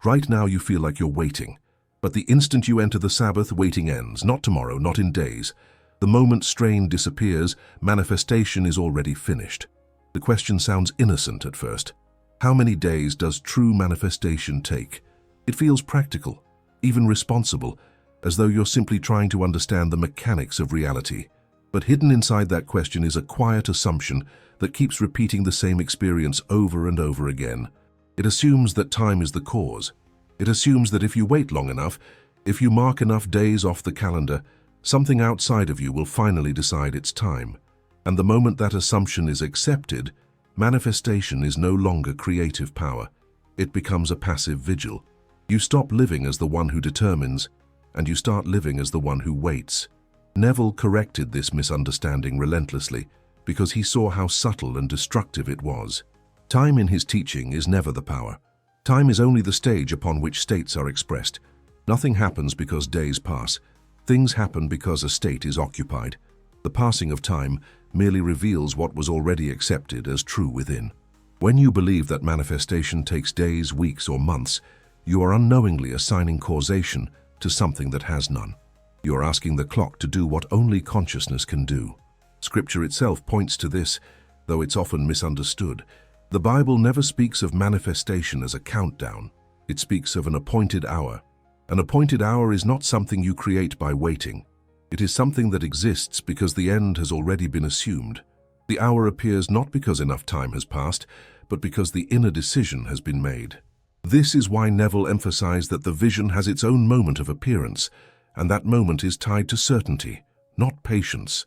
Right now you feel like you're waiting. But the instant you enter the Sabbath, waiting ends. Not tomorrow, not in days. The moment strain disappears, manifestation is already finished. The question sounds innocent at first. How many days does true manifestation take? It feels practical, even responsible, as though you're simply trying to understand the mechanics of reality. But hidden inside that question is a quiet assumption that keeps repeating the same experience over and over again. It assumes that time is the cause. It assumes that if you wait long enough, if you mark enough days off the calendar, something outside of you will finally decide it's time. And the moment that assumption is accepted, manifestation is no longer creative power. It becomes a passive vigil. You stop living as the one who determines, and you start living as the one who waits. Neville corrected this misunderstanding relentlessly because he saw how subtle and destructive it was. Time in his teaching is never the power. Time is only the stage upon which states are expressed. Nothing happens because days pass. Things happen because a state is occupied. The passing of time merely reveals what was already accepted as true within. When you believe that manifestation takes days, weeks, or months, you are unknowingly assigning causation to something that has none. You are asking the clock to do what only consciousness can do. Scripture itself points to this, though it's often misunderstood. The Bible never speaks of manifestation as a countdown. It speaks of an appointed hour. An appointed hour is not something you create by waiting. It is something that exists because the end has already been assumed. The hour appears not because enough time has passed, but because the inner decision has been made. This is why Neville emphasized that the vision has its own moment of appearance, and that moment is tied to certainty, not patience.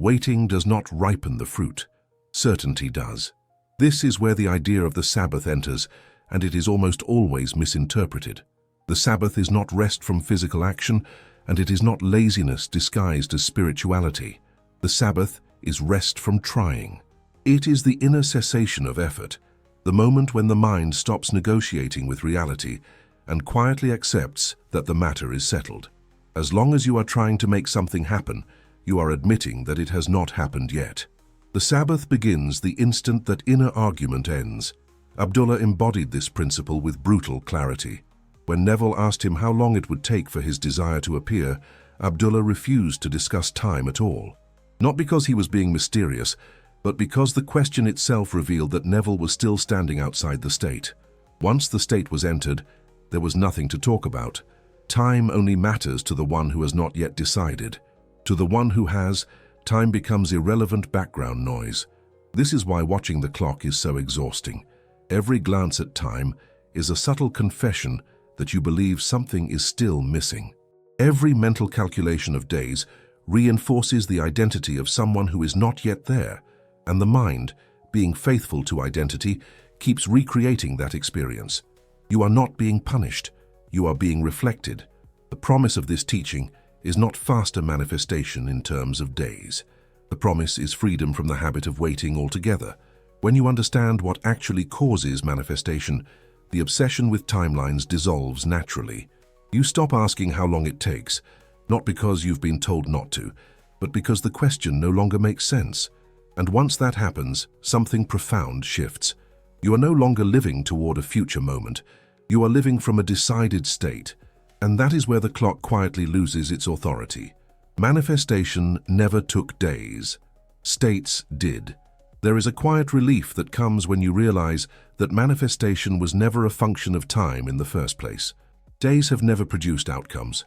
Waiting does not ripen the fruit. Certainty does. This is where the idea of the Sabbath enters, and it is almost always misinterpreted. The Sabbath is not rest from physical action, and it is not laziness disguised as spirituality. The Sabbath is rest from trying. It is the inner cessation of effort, the moment when the mind stops negotiating with reality and quietly accepts that the matter is settled. As long as you are trying to make something happen, you are admitting that it has not happened yet. The Sabbath begins the instant that inner argument ends. Abdullah embodied this principle with brutal clarity. When Neville asked him how long it would take for his desire to appear, Abdullah refused to discuss time at all. Not because he was being mysterious, but because the question itself revealed that Neville was still standing outside the state. Once the state was entered, there was nothing to talk about. Time only matters to the one who has not yet decided. To the one who has, time becomes irrelevant background noise. This is why watching the clock is so exhausting. Every glance at time is a subtle confession that you believe something is still missing. Every mental calculation of days reinforces the identity of someone who is not yet there, and the mind, being faithful to identity, keeps recreating that experience. You are not being punished, you are being reflected. The promise of this teaching is not faster manifestation in terms of days. The promise is freedom from the habit of waiting altogether. When you understand what actually causes manifestation, the obsession with timelines dissolves naturally. You stop asking how long it takes, not because you've been told not to, but because the question no longer makes sense. And once that happens, something profound shifts. You are no longer living toward a future moment. You are living from a decided state. And that is where the clock quietly loses its authority. Manifestation never took days. States did. There is a quiet relief that comes when you realize that manifestation was never a function of time in the first place. Days have never produced outcomes.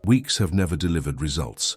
Weeks have never delivered results.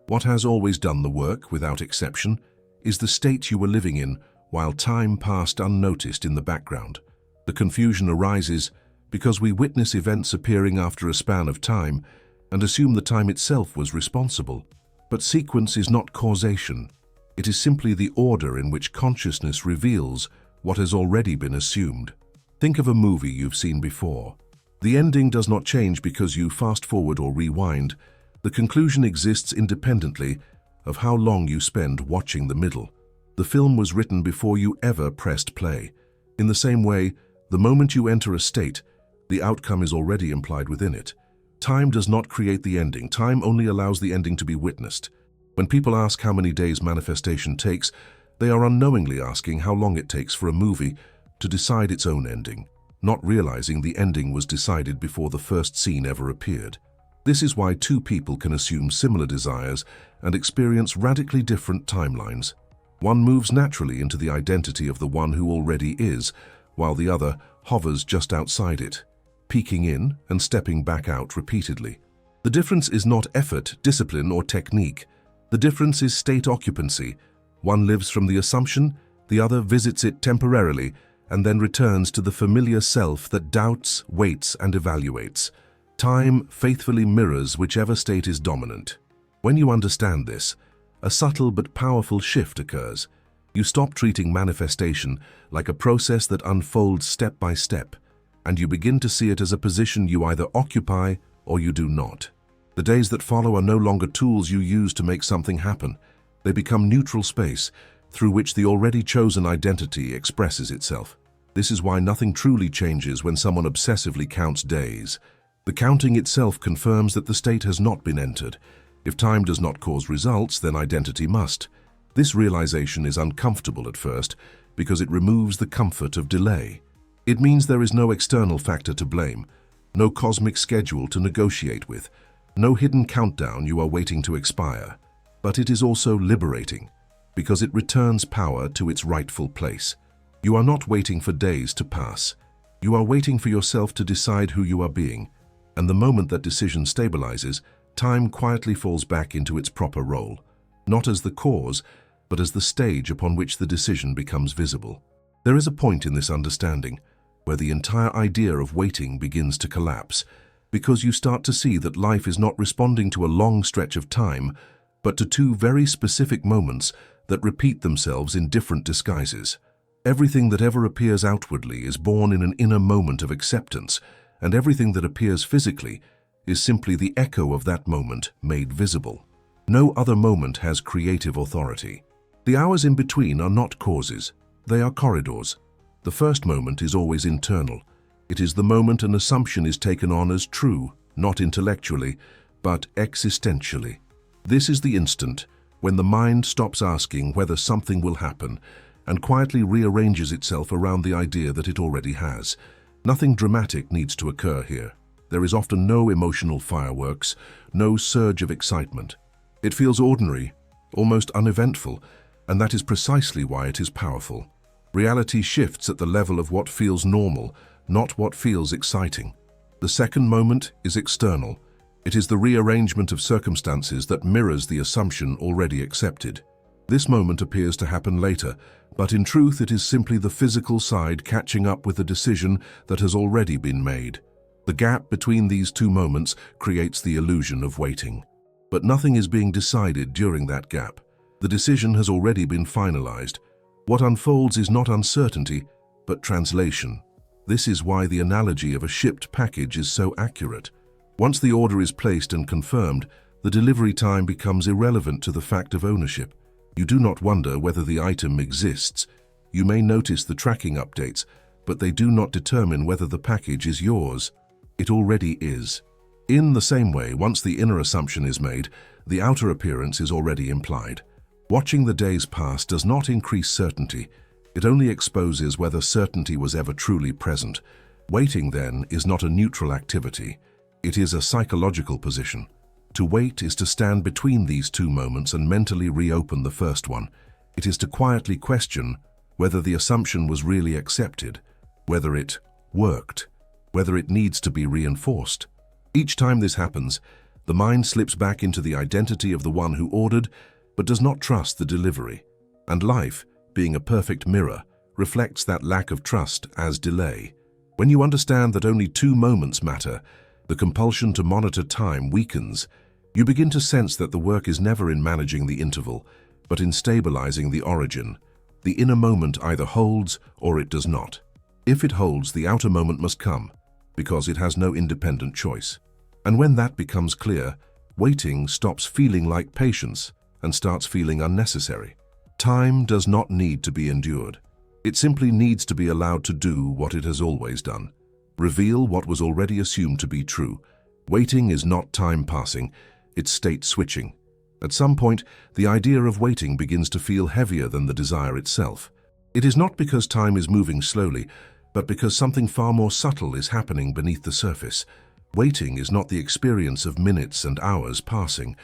What has always done the work, without exception, is the state you were living in while time passed unnoticed in the background. The confusion arises because we witness events appearing after a span of time and assume the time itself was responsible. But sequence is not causation. It is simply the order in which consciousness reveals what has already been assumed. Think of a movie you've seen before. The ending does not change because you fast forward or rewind. The conclusion exists independently of how long you spend watching the middle. The film was written before you ever pressed play. In the same way, the moment you enter a state, the outcome is already implied within it. Time does not create the ending. Time only allows the ending to be witnessed. When people ask how many days manifestation takes, they are unknowingly asking how long it takes for a movie to decide its own ending. not realizing the ending was decided before the first scene ever appeared. This is why two people can assume similar desires and experience radically different timelines. One moves naturally into the identity of the one who already is, while the other hovers just outside it, peeking in and stepping back out repeatedly. The difference is not effort, discipline, or technique. The difference is state occupancy. One lives from the assumption, the other visits it temporarily, and then returns to the familiar self that doubts, waits, and evaluates. Time faithfully mirrors whichever state is dominant. When you understand this, a subtle but powerful shift occurs. You stop treating manifestation like a process that unfolds step by step, and you begin to see it as a position you either occupy or you do not. The days that follow are no longer tools you use to make something happen. They become neutral space through which the already chosen identity expresses itself. This is why nothing truly changes when someone obsessively counts days. The counting itself confirms that the state has not been entered. If time does not cause results, then identity must. This realization is uncomfortable at first because it removes the comfort of delay. It means there is no external factor to blame, no cosmic schedule to negotiate with, no hidden countdown you are waiting to expire. But it is also liberating because it returns power to its rightful place. You are not waiting for days to pass. You are waiting for yourself to decide who you are being. And the moment that decision stabilizes, time quietly falls back into its proper role, not as the cause, but as the stage upon which the decision becomes visible. There is a point in this understanding where the entire idea of waiting begins to collapse, because you start to see that life is not responding to a long stretch of time, but to two very specific moments that repeat themselves in different disguises. Everything that ever appears outwardly is born in an inner moment of acceptance, and everything that appears physically is simply the echo of that moment made visible. No other moment has creative authority. The hours in between are not causes, they are corridors. The first moment is always internal. It is the moment an assumption is taken on as true, not intellectually, but existentially. This is the instant when the mind stops asking whether something will happen and quietly rearranges itself around the idea that it already has. Nothing dramatic needs to occur here. There is often no emotional fireworks, no surge of excitement. It feels ordinary, almost uneventful, and that is precisely why it is powerful. Reality shifts at the level of what feels normal, not what feels exciting. The second moment is external. It is the rearrangement of circumstances that mirrors the assumption already accepted. This moment appears to happen later, but in truth it is simply the physical side catching up with a decision that has already been made. The gap between these two moments creates the illusion of waiting. But nothing is being decided during that gap. The decision has already been finalized. What unfolds is not uncertainty, but translation. This is why the analogy of a shipped package is so accurate. Once the order is placed and confirmed, the delivery time becomes irrelevant to the fact of ownership. You do not wonder whether the item exists. You may notice the tracking updates, but they do not determine whether the package is yours. It already is. In the same way, once the inner assumption is made, the outer appearance is already implied. Watching the days pass does not increase certainty. It only exposes whether certainty was ever truly present. Waiting, then, is not a neutral activity. It is a psychological position. To wait is to stand between these two moments and mentally reopen the first one. It is to quietly question whether the assumption was really accepted, whether it worked, whether it needs to be reinforced. Each time this happens, the mind slips back into the identity of the one who ordered, but does not trust the delivery. And life, being a perfect mirror, reflects that lack of trust as delay. When you understand that only two moments matter, the compulsion to monitor time weakens. You begin to sense that the work is never in managing the interval, but in stabilizing the origin. The inner moment either holds or it does not. If it holds, the outer moment must come, because it has no independent choice. And when that becomes clear, waiting stops feeling like patience and starts feeling unnecessary. Time does not need to be endured. It simply needs to be allowed to do what it has always done. Reveal what was already assumed to be true. Waiting is not time passing, it's state switching. At some point, the idea of waiting begins to feel heavier than the desire itself. It is not because time is moving slowly, but because something far more subtle is happening beneath the surface. Waiting is not the experience of minutes and hours passing.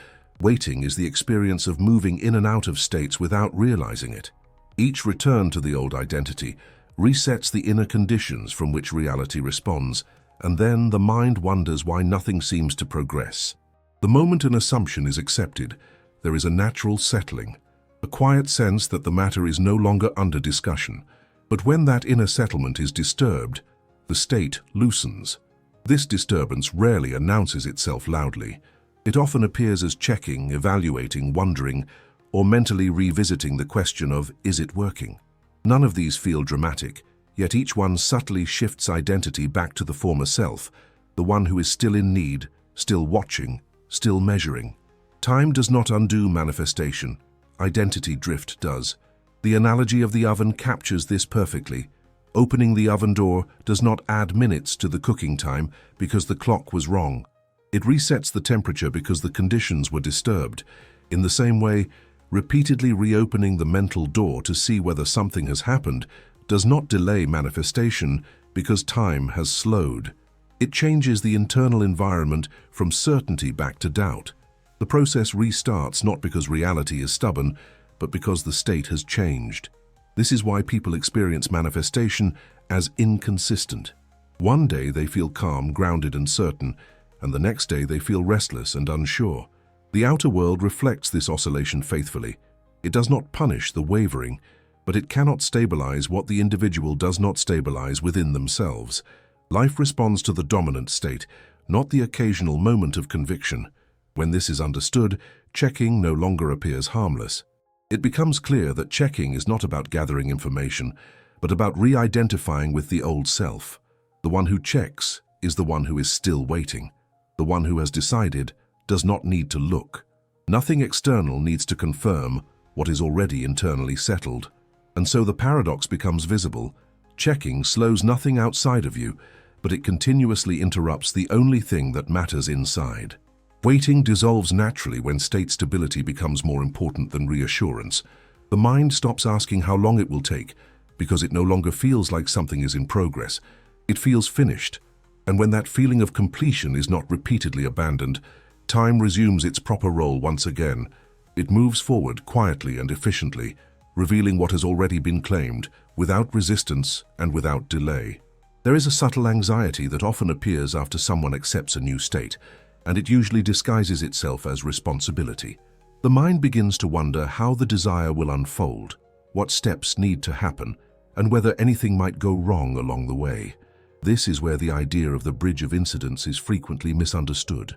Waiting is the experience of moving in and out of states without realizing it. Each return to the old identity resets the inner conditions from which reality responds, and then the mind wonders why nothing seems to progress. The moment an assumption is accepted, there is a natural settling, a quiet sense that the matter is no longer under discussion. But when that inner settlement is disturbed, the state loosens. This disturbance rarely announces itself loudly. It often appears as checking, evaluating, wondering, or mentally revisiting the question of, is it working? None of these feel dramatic, yet each one subtly shifts identity back to the former self, the one who is still in need, still watching, still measuring. Time does not undo manifestation. Identity drift does. The analogy of the oven captures this perfectly. Opening the oven door does not add minutes to the cooking time because the clock was wrong. It resets the temperature because the conditions were disturbed. In the same way, repeatedly reopening the mental door to see whether something has happened does not delay manifestation because time has slowed. It changes the internal environment from certainty back to doubt. The process restarts not because reality is stubborn, but because the state has changed. This is why people experience manifestation as inconsistent. One day they feel calm, grounded, and certain, and the next day they feel restless and unsure. The outer world reflects this oscillation faithfully. It does not punish the wavering, but it cannot stabilize what the individual does not stabilize within themselves. Life responds to the dominant state, not the occasional moment of conviction. When this is understood, checking no longer appears harmless. It becomes clear that checking is not about gathering information, but about re-identifying with the old self. The one who checks is the one who is still waiting. The one who has decided does not need to look. Nothing external needs to confirm what is already internally settled. And so the paradox becomes visible. Checking slows nothing outside of you, but it continuously interrupts the only thing that matters inside. Waiting dissolves naturally when state stability becomes more important than reassurance. The mind stops asking how long it will take because it no longer feels like something is in progress. It feels finished. And when that feeling of completion is not repeatedly abandoned, time resumes its proper role once again. It moves forward quietly and efficiently, revealing what has already been claimed, without resistance and without delay. There is a subtle anxiety that often appears after someone accepts a new state, and it usually disguises itself as responsibility. The mind begins to wonder how the desire will unfold, what steps need to happen, and whether anything might go wrong along the way. This is where the idea of the bridge of incidents is frequently misunderstood.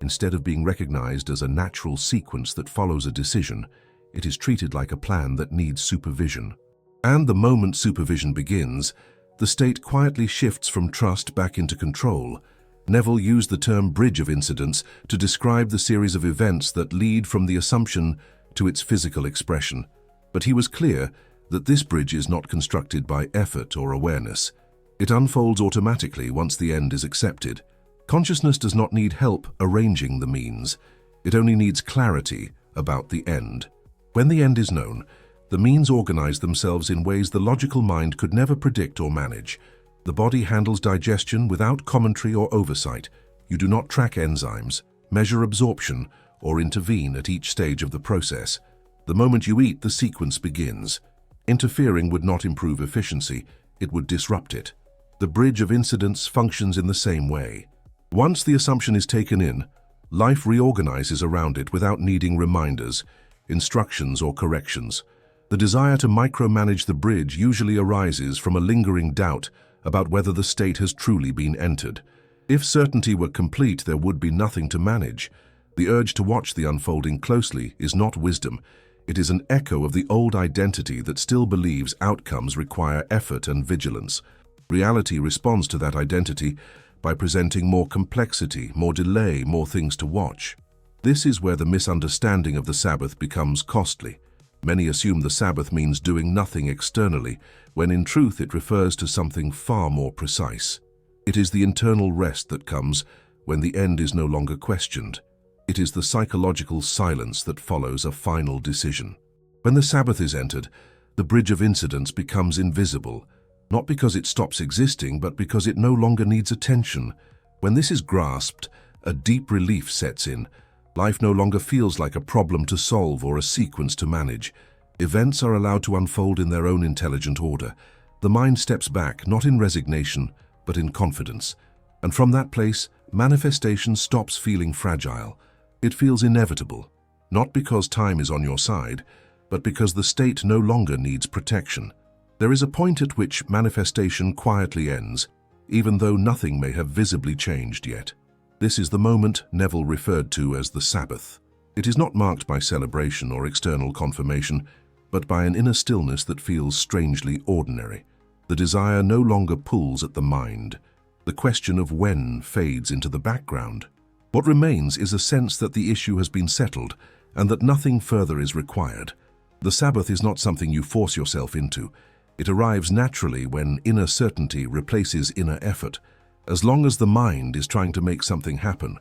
Instead of being recognized as a natural sequence that follows a decision, it is treated like a plan that needs supervision. And the moment supervision begins, the state quietly shifts from trust back into control. Neville used the term bridge of incidents to describe the series of events that lead from the assumption to its physical expression. But he was clear that this bridge is not constructed by effort or awareness. It unfolds automatically once the end is accepted. Consciousness does not need help arranging the means. It only needs clarity about the end. When the end is known, the means organize themselves in ways the logical mind could never predict or manage. The body handles digestion without commentary or oversight. You do not track enzymes, measure absorption, or intervene at each stage of the process. The moment you eat, the sequence begins. Interfering would not improve efficiency, it would disrupt it. The bridge of incidents functions in the same way. Once the assumption is taken in, life reorganizes around it without needing reminders, instructions, or corrections. The desire to micromanage the bridge usually arises from a lingering doubt about whether the state has truly been entered. If certainty were complete, there would be nothing to manage. The urge to watch the unfolding closely is not wisdom. It is an echo of the old identity that still believes outcomes require effort and vigilance. Reality responds to that identity by presenting more complexity, more delay, more things to watch. This is where the misunderstanding of the Sabbath becomes costly. Many assume the Sabbath means doing nothing externally, when in truth it refers to something far more precise. It is the internal rest that comes when the end is no longer questioned. It is the psychological silence that follows a final decision. When the Sabbath is entered, the bridge of incidents becomes invisible. not because it stops existing, but because it no longer needs attention. When this is grasped, a deep relief sets in. Life no longer feels like a problem to solve or a sequence to manage. Events are allowed to unfold in their own intelligent order. The mind steps back, not in resignation, but in confidence. And from that place, manifestation stops feeling fragile. It feels inevitable, not because time is on your side, but because the state no longer needs protection. There is a point at which manifestation quietly ends, even though nothing may have visibly changed yet. This is the moment Neville referred to as the Sabbath. It is not marked by celebration or external confirmation, but by an inner stillness that feels strangely ordinary. The desire no longer pulls at the mind. The question of when fades into the background. What remains is a sense that the issue has been settled and that nothing further is required. The Sabbath is not something you force yourself into. It arrives naturally when inner certainty replaces inner effort. As long as the mind is trying to make something happen,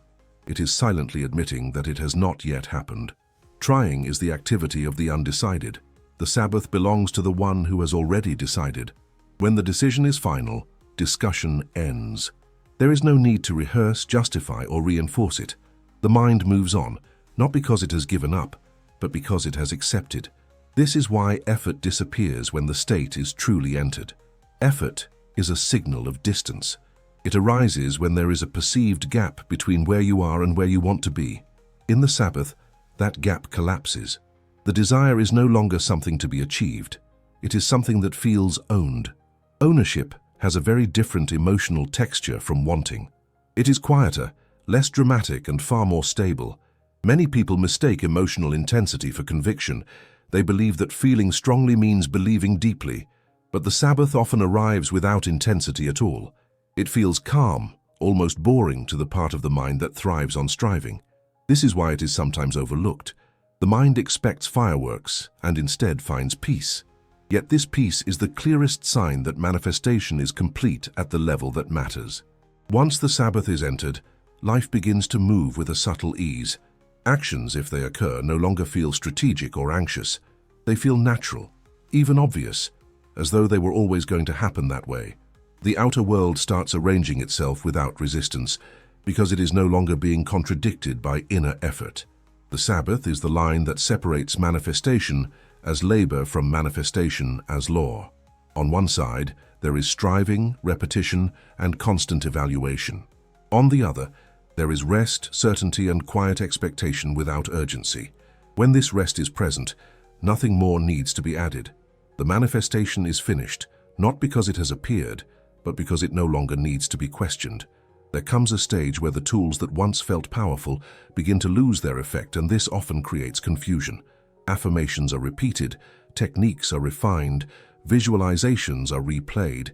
it is silently admitting that it has not yet happened. Trying is the activity of the undecided. The Sabbath belongs to the one who has already decided. When the decision is final, discussion ends. There is no need to rehearse, justify, or reinforce it. The mind moves on, not because it has given up, but because it has accepted. This is why effort disappears when the state is truly entered. Effort is a signal of distance. It arises when there is a perceived gap between where you are and where you want to be. In the Sabbath, that gap collapses. The desire is no longer something to be achieved. It is something that feels owned. Ownership has a very different emotional texture from wanting. It is quieter, less dramatic, and far more stable. Many people mistake emotional intensity for conviction. They believe that feeling strongly means believing deeply, but the Sabbath often arrives without intensity at all. It feels calm, almost boring to the part of the mind that thrives on striving. This is why it is sometimes overlooked. The mind expects fireworks and instead finds peace. Yet this peace is the clearest sign that manifestation is complete at the level that matters. Once the Sabbath is entered, life begins to move with a subtle ease. Actions, if they occur, no longer feel strategic or anxious. They feel natural, even obvious, as though they were always going to happen that way. The outer world starts arranging itself without resistance, because it is no longer being contradicted by inner effort. The Sabbath is the line that separates manifestation as labor from manifestation as law. On one side, there is striving, repetition, and constant evaluation. On the other, there is rest, certainty, and quiet expectation without urgency. When this rest is present, nothing more needs to be added. The manifestation is finished, not because it has appeared, but because it no longer needs to be questioned. There comes a stage where the tools that once felt powerful begin to lose their effect, and this often creates confusion. Affirmations are repeated, techniques are refined, visualizations are replayed,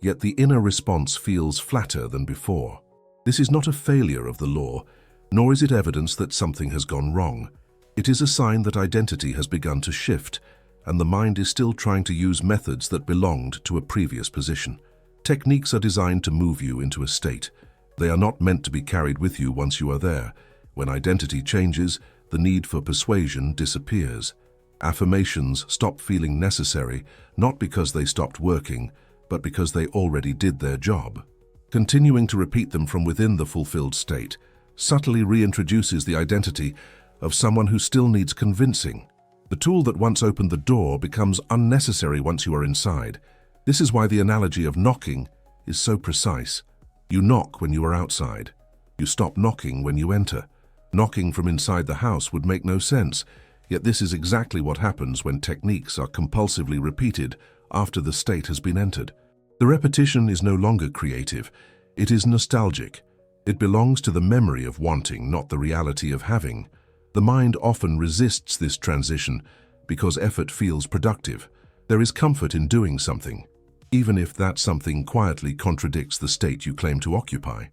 yet the inner response feels flatter than before. This is not a failure of the law, nor is it evidence that something has gone wrong. It is a sign that identity has begun to shift, and the mind is still trying to use methods that belonged to a previous position. Techniques are designed to move you into a state. They are not meant to be carried with you once you are there. When identity changes, the need for persuasion disappears. Affirmations stop feeling necessary, not because they stopped working, but because they already did their job. Continuing to repeat them from within the fulfilled state subtly reintroduces the identity of someone who still needs convincing. The tool that once opened the door becomes unnecessary once you are inside. This is why the analogy of knocking is so precise. You knock when you are outside. You stop knocking when you enter. Knocking from inside the house would make no sense, yet this is exactly what happens when techniques are compulsively repeated after the state has been entered. The repetition is no longer creative. It is nostalgic. It belongs to the memory of wanting, not the reality of having. The mind often resists this transition because effort feels productive. There is comfort in doing something, even if that something quietly contradicts the state you claim to occupy.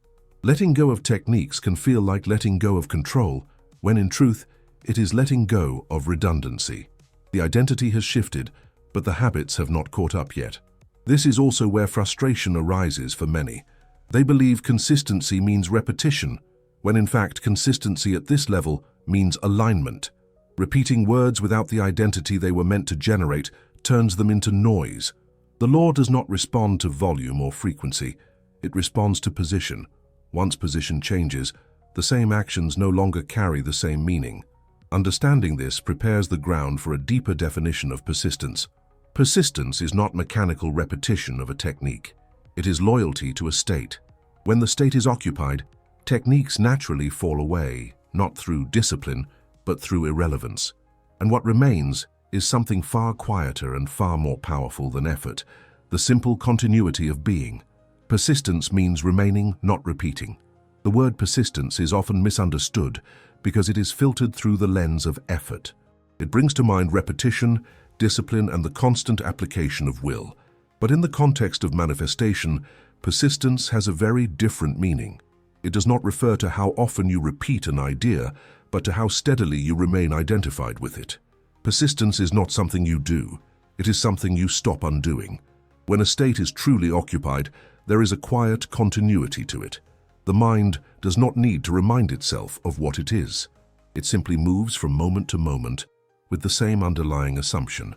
Letting go of techniques can feel like letting go of control, when in truth, it is letting go of redundancy. The identity has shifted, but the habits have not caught up yet. This is also where frustration arises for many. They believe consistency means repetition, when in fact consistency at this level means alignment. Repeating words without the identity they were meant to generate turns them into noise. The law does not respond to volume or frequency. It responds to position. Once position changes, the same actions no longer carry the same meaning. Understanding this prepares the ground for a deeper definition of persistence. Persistence is not mechanical repetition of a technique. It is loyalty to a state. When the state is occupied, techniques naturally fall away, not through discipline, but through irrelevance. And what remains is something far quieter and far more powerful than effort, the simple continuity of being. Persistence means remaining, not repeating. The word persistence is often misunderstood because it is filtered through the lens of effort. It brings to mind repetition, discipline, and the constant application of will. But in the context of manifestation, persistence has a very different meaning. It does not refer to how often you repeat an idea, but to how steadily you remain identified with it. Persistence is not something you do. It is something you stop undoing. When a state is truly occupied, there is a quiet continuity to it. The mind does not need to remind itself of what it is. It simply moves from moment to moment with the same underlying assumption.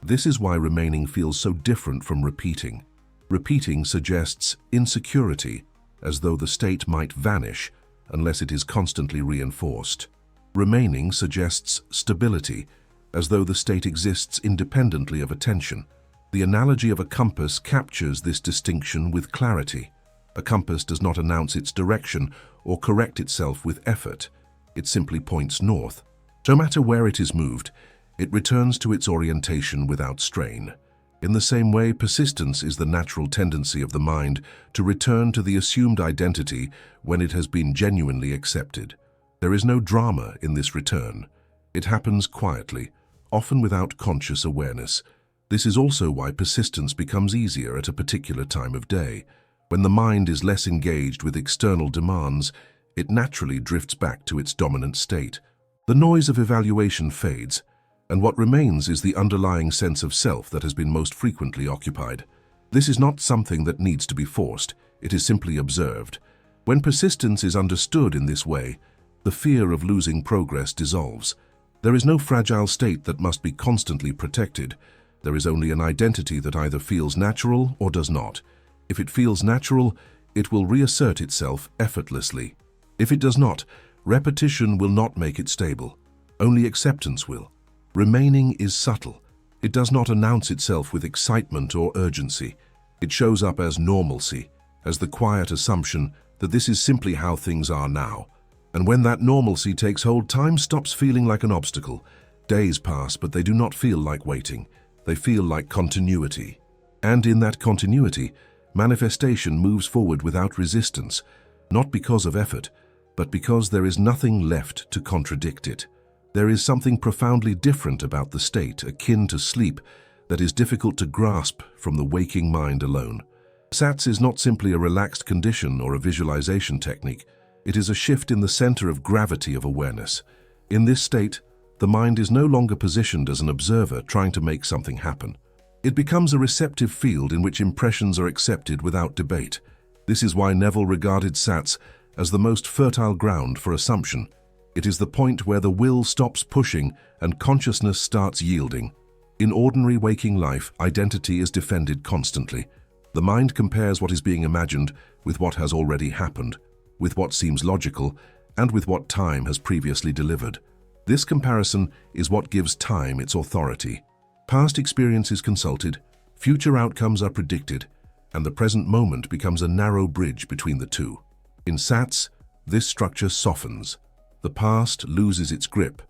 This is why remaining feels so different from repeating. Repeating suggests insecurity, as though the state might vanish unless it is constantly reinforced. Remaining suggests stability, as though the state exists independently of attention. The analogy of a compass captures this distinction with clarity. A compass does not announce its direction or correct itself with effort. It simply points north. No matter where it is moved, it returns to its orientation without strain. In the same way, persistence is the natural tendency of the mind to return to the assumed identity when it has been genuinely accepted. There is no drama in this return. It happens quietly, often without conscious awareness. This is also why persistence becomes easier at a particular time of day. When the mind is less engaged with external demands, it naturally drifts back to its dominant state. The noise of evaluation fades, and what remains is the underlying sense of self that has been most frequently occupied. This is not something that needs to be forced, it is simply observed. When persistence is understood in this way, the fear of losing progress dissolves. There is no fragile state that must be constantly protected. There is only an identity that either feels natural or does not. If it feels natural, it will reassert itself effortlessly. If it does not, repetition will not make it stable. Only acceptance will. Remaining is subtle. It does not announce itself with excitement or urgency. It shows up as normalcy, as the quiet assumption that this is simply how things are now. And when that normalcy takes hold, time stops feeling like an obstacle. Days pass, but they do not feel like waiting. They feel like continuity. And in that continuity, manifestation moves forward without resistance, not because of effort, but because there is nothing left to contradict it. There is something profoundly different about the state, akin to sleep, that is difficult to grasp from the waking mind alone. SATS is not simply a relaxed condition or a visualization technique. It is a shift in the center of gravity of awareness. In this state, the mind is no longer positioned as an observer trying to make something happen. It becomes a receptive field in which impressions are accepted without debate. This is why Neville regarded SATS as the most fertile ground for assumption. It is the point where the will stops pushing and consciousness starts yielding. In ordinary waking life, identity is defended constantly. The mind compares what is being imagined with what has already happened, with what seems logical, and with what time has previously delivered. This comparison is what gives time its authority. Past experience is consulted, future outcomes are predicted, and the present moment becomes a narrow bridge between the two. In SATS, this structure softens. The past loses its grip,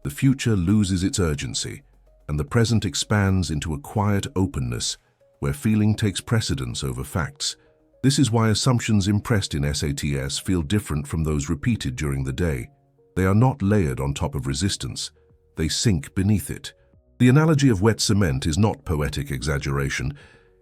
the future loses its urgency, and the present expands into a quiet openness where feeling takes precedence over facts. This is why assumptions impressed in SATS feel different from those repeated during the day. They are not layered on top of resistance. They sink beneath it. The analogy of wet cement is not poetic exaggeration.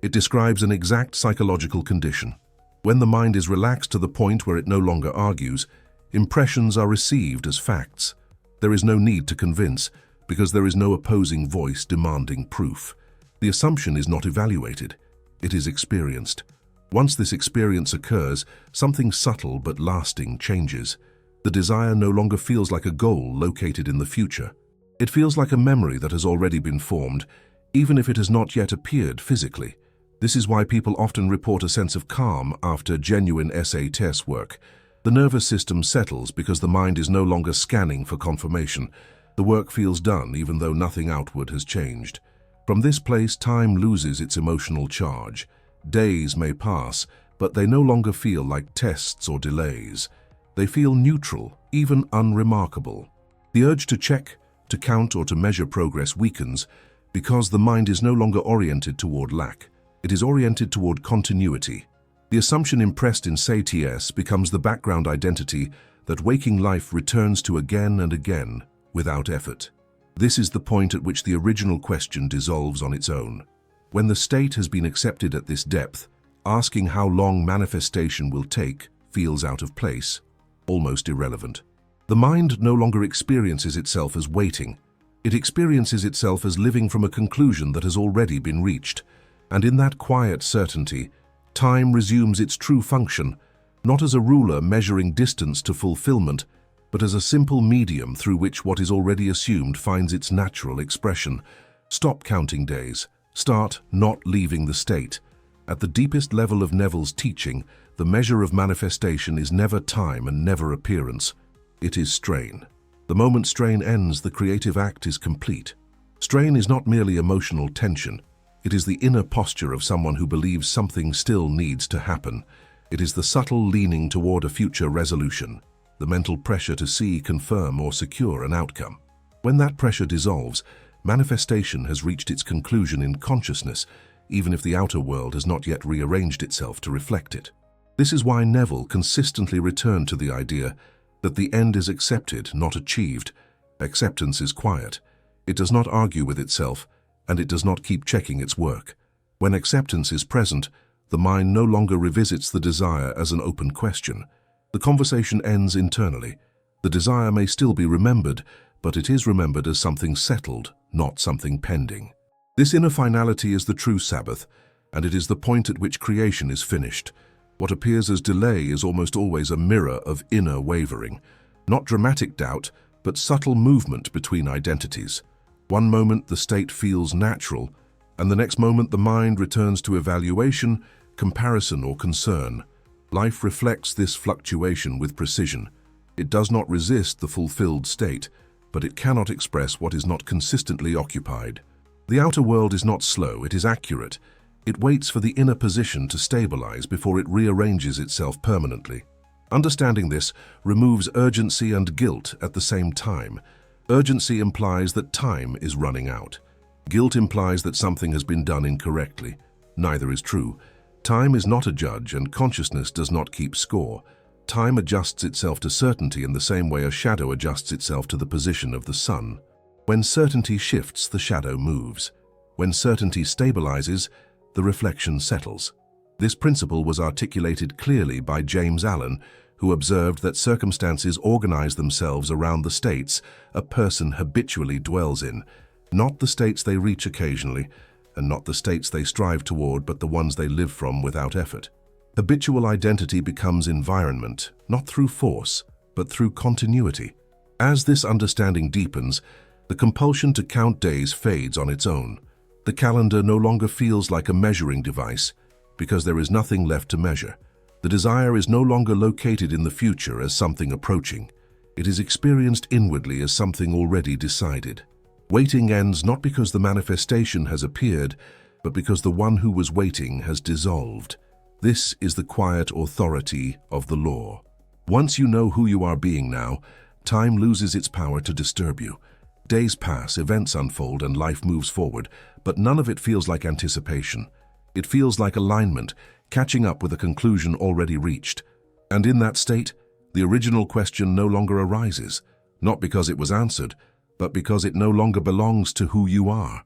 It describes an exact psychological condition. When the mind is relaxed to the point where it no longer argues, impressions are received as facts. There is no need to convince, because there is no opposing voice demanding proof. The assumption is not evaluated. It is experienced. Once this experience occurs, something subtle but lasting changes. The desire no longer feels like a goal located in the future. It feels like a memory that has already been formed, even if it has not yet appeared physically. This is why people often report a sense of calm after genuine essay test work. The nervous system settles because the mind is no longer scanning for confirmation. The work feels done even though nothing outward has changed. From this place, time loses its emotional charge. Days may pass, but they no longer feel like tests or delays. They feel neutral, even unremarkable. The urge to check, to count, or to measure progress weakens because the mind is no longer oriented toward lack. It is oriented toward continuity. The assumption impressed in SATS becomes the background identity that waking life returns to again and again without effort. This is the point at which the original question dissolves on its own. When the state has been accepted at this depth, asking how long manifestation will take feels out of place, almost irrelevant. The mind no longer experiences itself as waiting. It experiences itself as living from a conclusion that has already been reached. And in that quiet certainty, time resumes its true function, not as a ruler measuring distance to fulfillment, but as a simple medium through which what is already assumed finds its natural expression. Stop counting days. Start not leaving the state. At the deepest level of Neville's teaching, the measure of manifestation is never time and never appearance. It is strain. The moment strain ends, the creative act is complete. Strain is not merely emotional tension. It is the inner posture of someone who believes something still needs to happen. It is the subtle leaning toward a future resolution, the mental pressure to see, confirm, or secure an outcome. When that pressure dissolves, manifestation has reached its conclusion in consciousness, even if the outer world has not yet rearranged itself to reflect it. This is why Neville consistently returned to the idea that the end is accepted, not achieved. Acceptance is quiet. It does not argue with itself, and it does not keep checking its work. When acceptance is present, the mind no longer revisits the desire as an open question. The conversation ends internally. The desire may still be remembered, but it is remembered as something settled, not something pending. This inner finality is the true Sabbath, and it is the point at which creation is finished. What appears as delay is almost always a mirror of inner wavering. Not dramatic doubt, but subtle movement between identities. One moment the state feels natural, and the next moment the mind returns to evaluation, comparison, or concern. Life reflects this fluctuation with precision. It does not resist the fulfilled state, but it cannot express what is not consistently occupied. The outer world is not slow, it is accurate. It waits for the inner position to stabilize before it rearranges itself permanently. Understanding this removes urgency and guilt at the same time. Urgency implies that time is running out. Guilt implies that something has been done incorrectly. Neither is true. Time is not a judge, and consciousness does not keep score. Time adjusts itself to certainty in the same way a shadow adjusts itself to the position of the sun. When certainty shifts, the shadow moves. When certainty stabilizes, the reflection settles. This principle was articulated clearly by James Allen, who observed that circumstances organize themselves around the states a person habitually dwells in, not the states they reach occasionally, and not the states they strive toward, but the ones they live from without effort. Habitual identity becomes environment, not through force, but through continuity. As this understanding deepens, the compulsion to count days fades on its own. The calendar no longer feels like a measuring device, because there is nothing left to measure. The desire is no longer located in the future as something approaching. It is experienced inwardly as something already decided. Waiting ends not because the manifestation has appeared, but because the one who was waiting has dissolved. This is the quiet authority of the law. Once you know who you are being now, time loses its power to disturb you. Days pass, events unfold, and life moves forward, but none of it feels like anticipation. It feels like alignment, catching up with a conclusion already reached. And in that state, the original question no longer arises, not because it was answered, but because it no longer belongs to who you are.